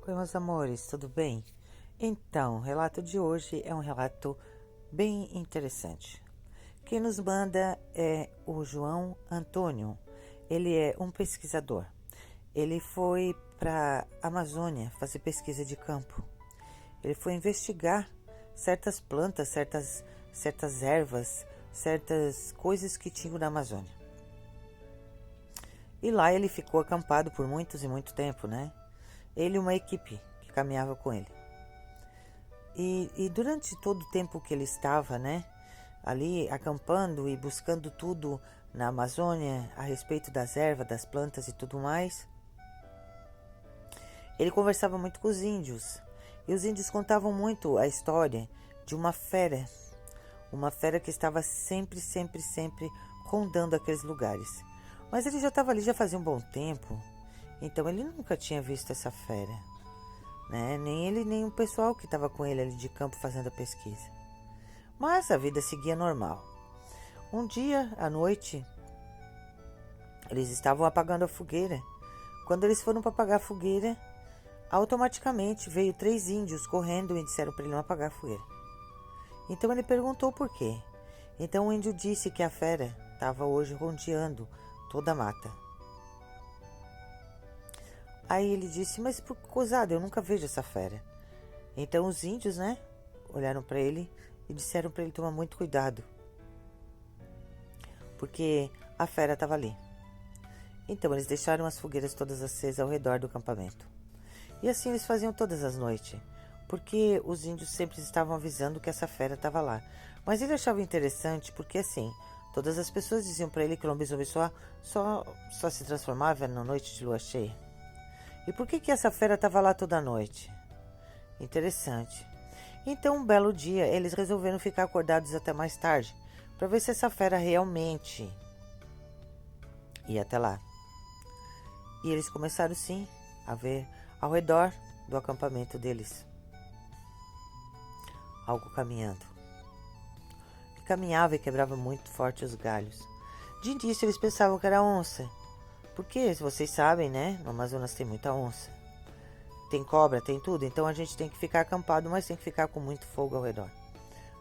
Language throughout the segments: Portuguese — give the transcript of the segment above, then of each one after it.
Oi, meus amores, tudo bem? Então, o relato de hoje é um relato bem interessante. Quem nos manda é o João Antônio. Ele é um pesquisador. Ele foi para a Amazônia fazer pesquisa de campo. Ele foi investigar certas plantas, certas ervas, certas coisas que tinham na Amazônia. E lá ele ficou acampado por muitos e muito tempo, né? Ele e uma equipe que caminhava com ele. E durante todo o tempo que ele estava, né, ali acampando e buscando tudo na Amazônia a respeito das ervas, das plantas e tudo mais, ele conversava muito com os índios. E os índios contavam muito a história de uma fera que estava sempre rondando aqueles lugares. Mas ele já estava ali já fazia um bom tempo, então ele nunca tinha visto essa fera, né? Nem ele, nem o pessoal que estava com ele ali de campo fazendo a pesquisa. Mas a vida seguia normal. Um dia, à noite, eles estavam apagando a fogueira. Quando eles foram para apagar a fogueira, automaticamente veio 3 índios correndo e disseram para ele não apagar a fogueira. Então ele perguntou por quê. Então o índio disse que a fera estava hoje rondeando toda a mata. Aí ele disse, mas por cozada, eu nunca vejo essa fera. Então os índios, né, olharam para ele e disseram para ele tomar muito cuidado, porque a fera estava ali. Então eles deixaram as fogueiras todas acesas ao redor do acampamento. E assim eles faziam todas as noites, porque os índios sempre estavam avisando que essa fera estava lá. Mas ele achava interessante porque assim, todas as pessoas diziam para ele que o lobisomem só se transformava na noite de lua cheia. E por que essa fera estava lá toda noite? Interessante. Então, um belo dia, eles resolveram ficar acordados até mais tarde, para ver se essa fera realmente ia até lá. E eles começaram, sim, a ver ao redor do acampamento deles algo caminhando. E caminhava e quebrava muito forte os galhos. De início, eles pensavam que era onça, porque, vocês sabem, né, no Amazonas tem muita onça. Tem cobra, tem tudo, então a gente tem que ficar acampado, mas tem que ficar com muito fogo ao redor,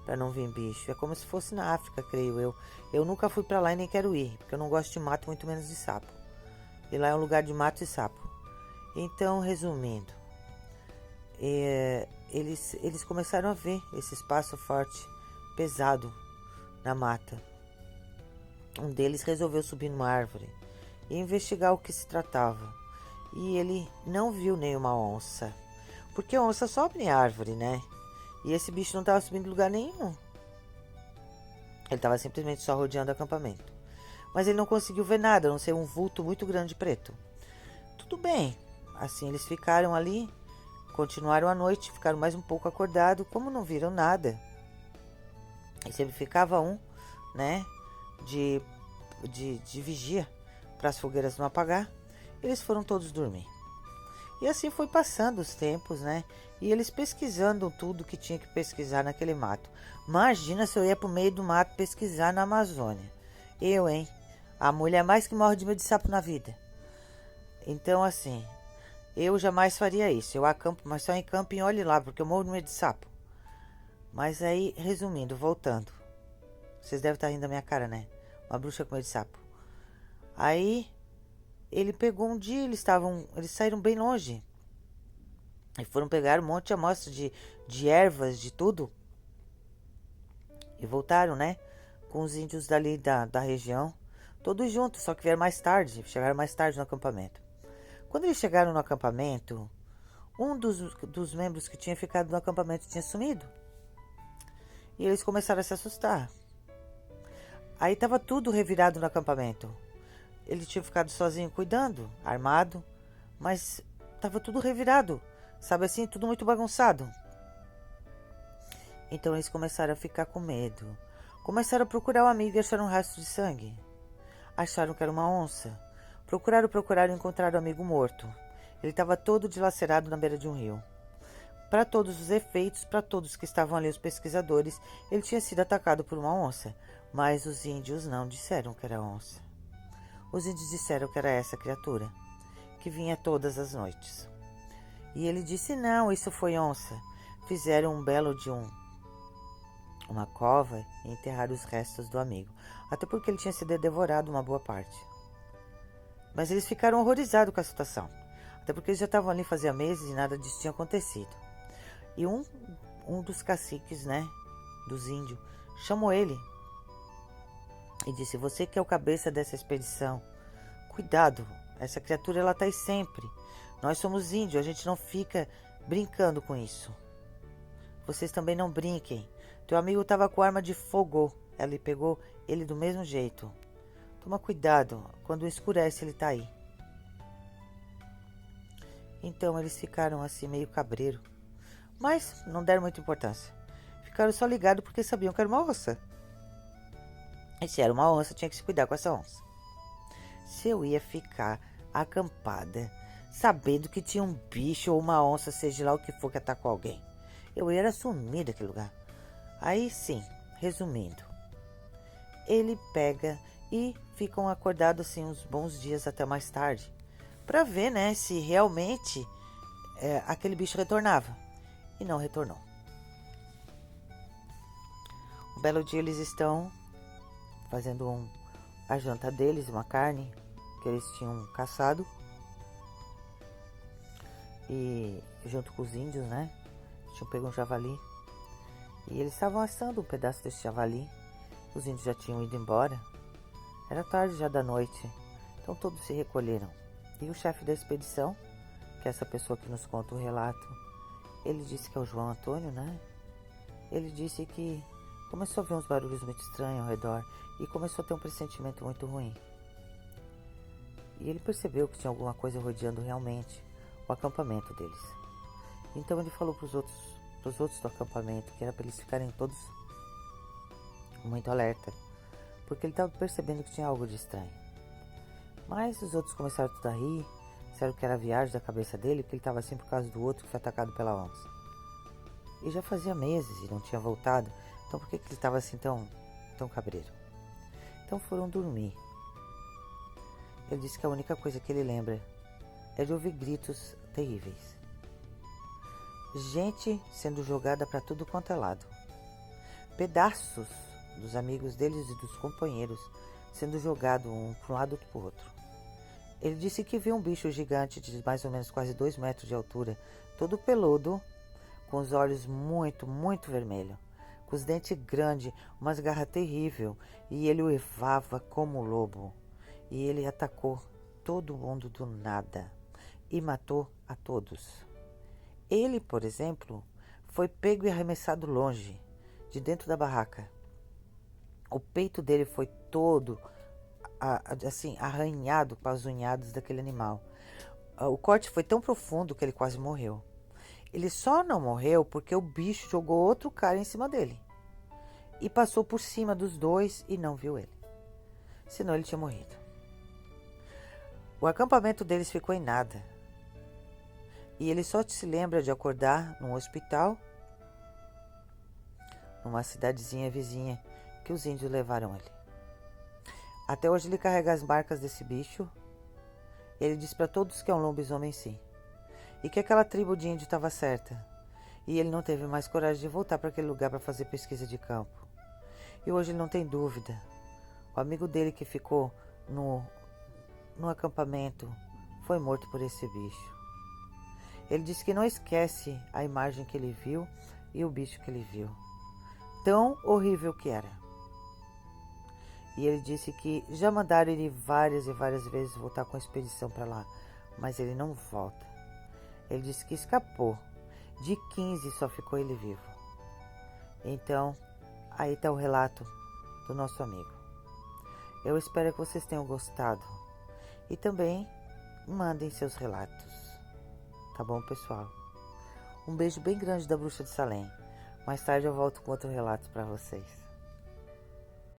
para não vir bicho. É como se fosse na África, creio eu. Eu nunca fui para lá e nem quero ir, porque eu não gosto de mato, muito menos de sapo. E lá é um lugar de mato e sapo. Então, resumindo, eles começaram a ver esse espaço forte, pesado, na mata. Um deles resolveu subir numa árvore e investigar o que se tratava. E ele não viu nenhuma onça, porque a onça sobe em árvore, né? E esse bicho não estava subindo em lugar nenhum. Ele estava simplesmente só rodeando o acampamento. Mas ele não conseguiu ver nada, a não ser um vulto muito grande preto. Tudo bem. Assim eles ficaram ali, continuaram a noite, ficaram mais um pouco acordados, como não viram nada. E sempre ficava um, né, de vigia para as fogueiras não apagar. Eles foram todos dormir. E assim foi passando os tempos, né? E eles pesquisando tudo que tinha que pesquisar naquele mato. Imagina se eu ia pro meio do mato pesquisar na Amazônia. Eu, hein? A mulher mais que morre de medo de sapo na vida. Então, assim, eu jamais faria isso. Eu acampo, mas só em camping, olhe lá, porque eu morro de medo de sapo. Mas aí, resumindo, voltando. Vocês devem estar rindo da minha cara, né? Uma bruxa com medo de sapo. Aí ele pegou um dia, eles saíram bem longe. E foram pegar um monte de amostra de ervas, de tudo. E voltaram, né? Com os índios dali da região. Todos juntos, só que vieram mais tarde. Chegaram mais tarde no acampamento. Quando eles chegaram no acampamento, um dos membros que tinha ficado no acampamento tinha sumido. E eles começaram a se assustar. Aí estava tudo revirado no acampamento. Ele tinha ficado sozinho cuidando, armado, mas estava tudo revirado, sabe assim, tudo muito bagunçado. Então eles começaram a ficar com medo. Começaram a procurar o amigo e acharam um rastro de sangue. Acharam que era uma onça. Procuraram e encontraram o amigo morto. Ele estava todo dilacerado na beira de um rio. Para todos os efeitos, para todos que estavam ali, os pesquisadores, ele tinha sido atacado por uma onça, mas os índios não disseram que era onça. Os índios disseram que era essa criatura, que vinha todas as noites. E ele disse: não, isso foi onça. Fizeram um belo de uma cova e enterraram os restos do amigo. Até porque ele tinha sido devorado uma boa parte. Mas eles ficaram horrorizados com a situação. Até porque eles já estavam ali fazia meses e nada disso tinha acontecido. E um dos caciques, né, dos índios, chamou ele e disse: você que é o cabeça dessa expedição, cuidado, essa criatura ela tá aí sempre. Nós somos índios, a gente não fica brincando com isso. Vocês também não brinquem. Teu amigo estava com arma de fogo. Ela pegou ele do mesmo jeito. Toma cuidado, quando escurece ele tá aí. Então eles ficaram assim meio cabreiro. Mas não deram muita importância. Ficaram só ligados porque sabiam que era uma onça. E se era uma onça, tinha que se cuidar com essa onça. Se eu ia ficar acampada, sabendo que tinha um bicho ou uma onça, seja lá o que for que atacou alguém, eu ia sumir daquele lugar. Aí sim, resumindo, ele pega e ficam acordados assim uns bons dias até mais tarde, para ver, né, se realmente aquele bicho retornava. E não retornou. Um belo dia eles estão fazendo a janta deles, uma carne que eles tinham caçado. E junto com os índios, né? Tinham pego um javali. E eles estavam assando um pedaço desse javali. Os índios já tinham ido embora. Era tarde já da noite. Então todos se recolheram. E o chefe da expedição, que é essa pessoa que nos conta o relato, ele disse que é o João Antônio, né? Ele disse que começou a ver uns barulhos muito estranhos ao redor e começou a ter um pressentimento muito ruim. E ele percebeu que tinha alguma coisa rodeando realmente o acampamento deles. Então ele falou para os outros do acampamento que era para eles ficarem todos muito alerta, porque ele estava percebendo que tinha algo de estranho. Mas os outros começaram tudo a rir, disseram que era a viagem da cabeça dele, que ele estava assim por causa do outro que foi atacado pela onça. E já fazia meses e não tinha voltado, então por que ele estava assim tão cabreiro? Então foram dormir. Ele disse que a única coisa que ele lembra é de ouvir gritos terríveis. Gente sendo jogada para tudo quanto é lado. Pedaços dos amigos deles e dos companheiros sendo jogados um para um lado e outro para o outro. Ele disse que viu um bicho gigante de mais ou menos quase 2 metros de altura, todo peludo, com os olhos muito, muito vermelhos, com os dentes grandes, umas garras terríveis, e ele uivava como lobo. E ele atacou todo mundo do nada e matou a todos. Ele, por exemplo, foi pego e arremessado longe, de dentro da barraca. O peito dele foi todo assim, arranhado com as unhadas daquele animal. O corte foi tão profundo que ele quase morreu. Ele só não morreu porque o bicho jogou outro cara em cima dele e passou por cima dos dois e não viu ele. Senão ele tinha morrido. O acampamento deles ficou em nada. E ele só se lembra de acordar num hospital, numa cidadezinha vizinha, que os índios levaram ele. Até hoje ele carrega as marcas desse bicho. E ele diz para todos que é um lobisomem sim. E que aquela tribo de índio estava certa. E ele não teve mais coragem de voltar para aquele lugar para fazer pesquisa de campo. E hoje ele não tem dúvida. O amigo dele que ficou no acampamento foi morto por esse bicho. Ele disse que não esquece a imagem que ele viu e o bicho que ele viu. Tão horrível que era. E ele disse que já mandaram ele várias e várias vezes voltar com a expedição para lá, mas ele não volta. Ele disse que escapou. De 15 só ficou ele vivo. Então, aí está o relato do nosso amigo. Eu espero que vocês tenham gostado. E também mandem seus relatos. Tá bom, pessoal? Um beijo bem grande da Bruxa de Salem. Mais tarde eu volto com outro relato para vocês.